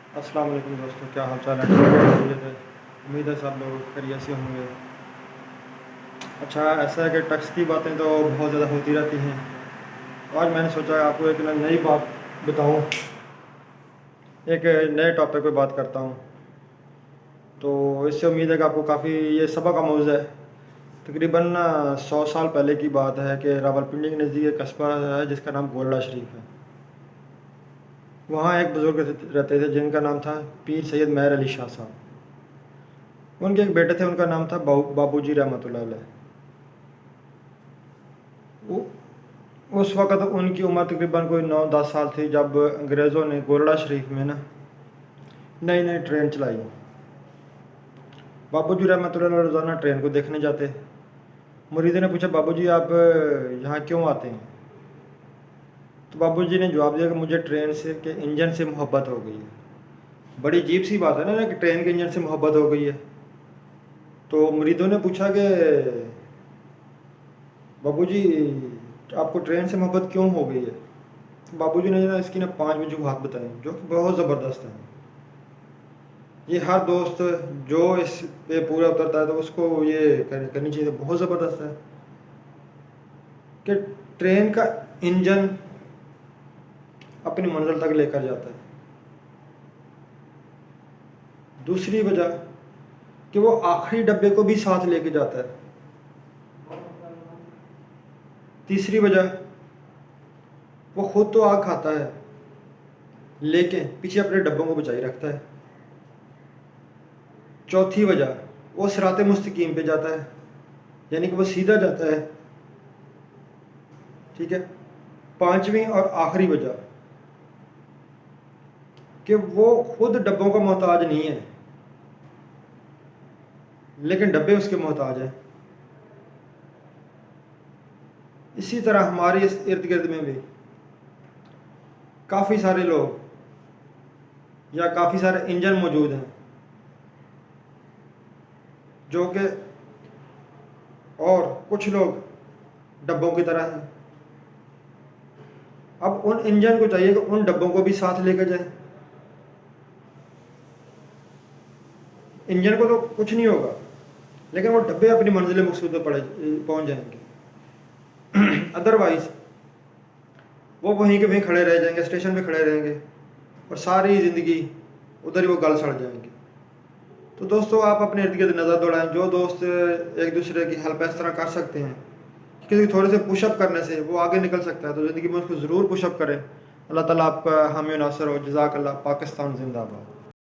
अस्सलाम वालेकुम दोस्तों, क्या हाल चाल है? खैरियत है? उम्मीद है सब लोग खैरियत से होंगे। अच्छा, ऐसा है कि टैक्स की बातें तो बहुत ज़्यादा होती रहती हैं। आज मैंने सोचा आपको एक नई बात बताऊं, एक नए टॉपिक पे बात करता हूं। तो इससे उम्मीद है कि आपको काफ़ी ये सबक आमूज़ है। तकरीबन 100 साल पहले की बात है कि रावलपिंडी के नज़दीक एक कस्बा है जिसका नाम गोलड़ा शरीफ है। वहाँ एक बुज़ुर्ग रहते थे जिनका नाम था पीर सैयद महर अली शाह साहब। उनके एक बेटे थे, उनका नाम था बाबूजी रहमतुल्लाह अलैह। वो उस वक़्त उनकी उम्र तकरीबन कोई 9-10 साल थी जब अंग्रेज़ों ने गोलड़ा शरीफ में ना नई नई ट्रेन चलाई। बाबूजी रहमतुल्लाह अलैह रोज़ाना ट्रेन को देखने जाते। मुरीदों ने पूछा, बाबूजी आप यहाँ क्यों आते हैं? तो बाबूजी ने जवाब दिया कि मुझे ट्रेन से के इंजन से मोहब्बत हो गई है। बड़ी अजीब सी बात है ना कि ट्रेन के इंजन से मोहब्बत हो गई है। तो मुरीदों ने पूछा कि बाबूजी आपको ट्रेन से मोहब्बत क्यों हो गई है? तो बाबूजी ने ना इसकी ना 5 वजूहात बताई जो कि बहुत ज़बरदस्त हैं। ये हर दोस्त जो इस पे पूरा उतरता है तो उसको ये करनी चाहिए, बहुत ज़बरदस्त है कि ट्रेन का इंजन अपनी मंजिल तक लेकर जाता है। दूसरी वजह कि वो आखिरी डब्बे को भी साथ लेके जाता है। तीसरी वजह, वो खुद तो आग खाता है लेकिन पीछे अपने डब्बों को बचाई रखता है। चौथी वजह, वो सिराते मुस्तकीम पे जाता है, यानी कि वो सीधा जाता है। ठीक है। पांचवी और आखिरी वजह कि वो खुद डब्बों का मोहताज नहीं है लेकिन डब्बे उसके मोहताज हैं। इसी तरह हमारे इस इर्द गिर्द में भी काफ़ी सारे लोग या काफ़ी सारे इंजन मौजूद हैं जो कि, और कुछ लोग डब्बों की तरह हैं। अब उन इंजन को चाहिए कि उन डब्बों को भी साथ लेकर जाए। इंजन को तो कुछ नहीं होगा लेकिन वो डब्बे अपनी मंजिल मकसूद पे पहुंच जाएंगे। अदरवाइज वो वहीं के वहीं खड़े रह जाएंगे, स्टेशन पे खड़े रहेंगे और सारी ज़िंदगी उधर ही वो गल सड़ जाएंगे। तो दोस्तों, आप अपने इर्द गिर्द नज़र दौड़ाएं। जो दोस्त एक दूसरे की हेल्प इस तरह कर सकते हैं, क्योंकि थोड़े से पुशअप करने से वो आगे निकल सकता है, तो ज़िंदगी में उसको ज़रूर पुशअप करें। अल्लाह ताला आपका हामी नासर हो। जज़ाकल्लाह। पाकिस्तान जिंदाबाद।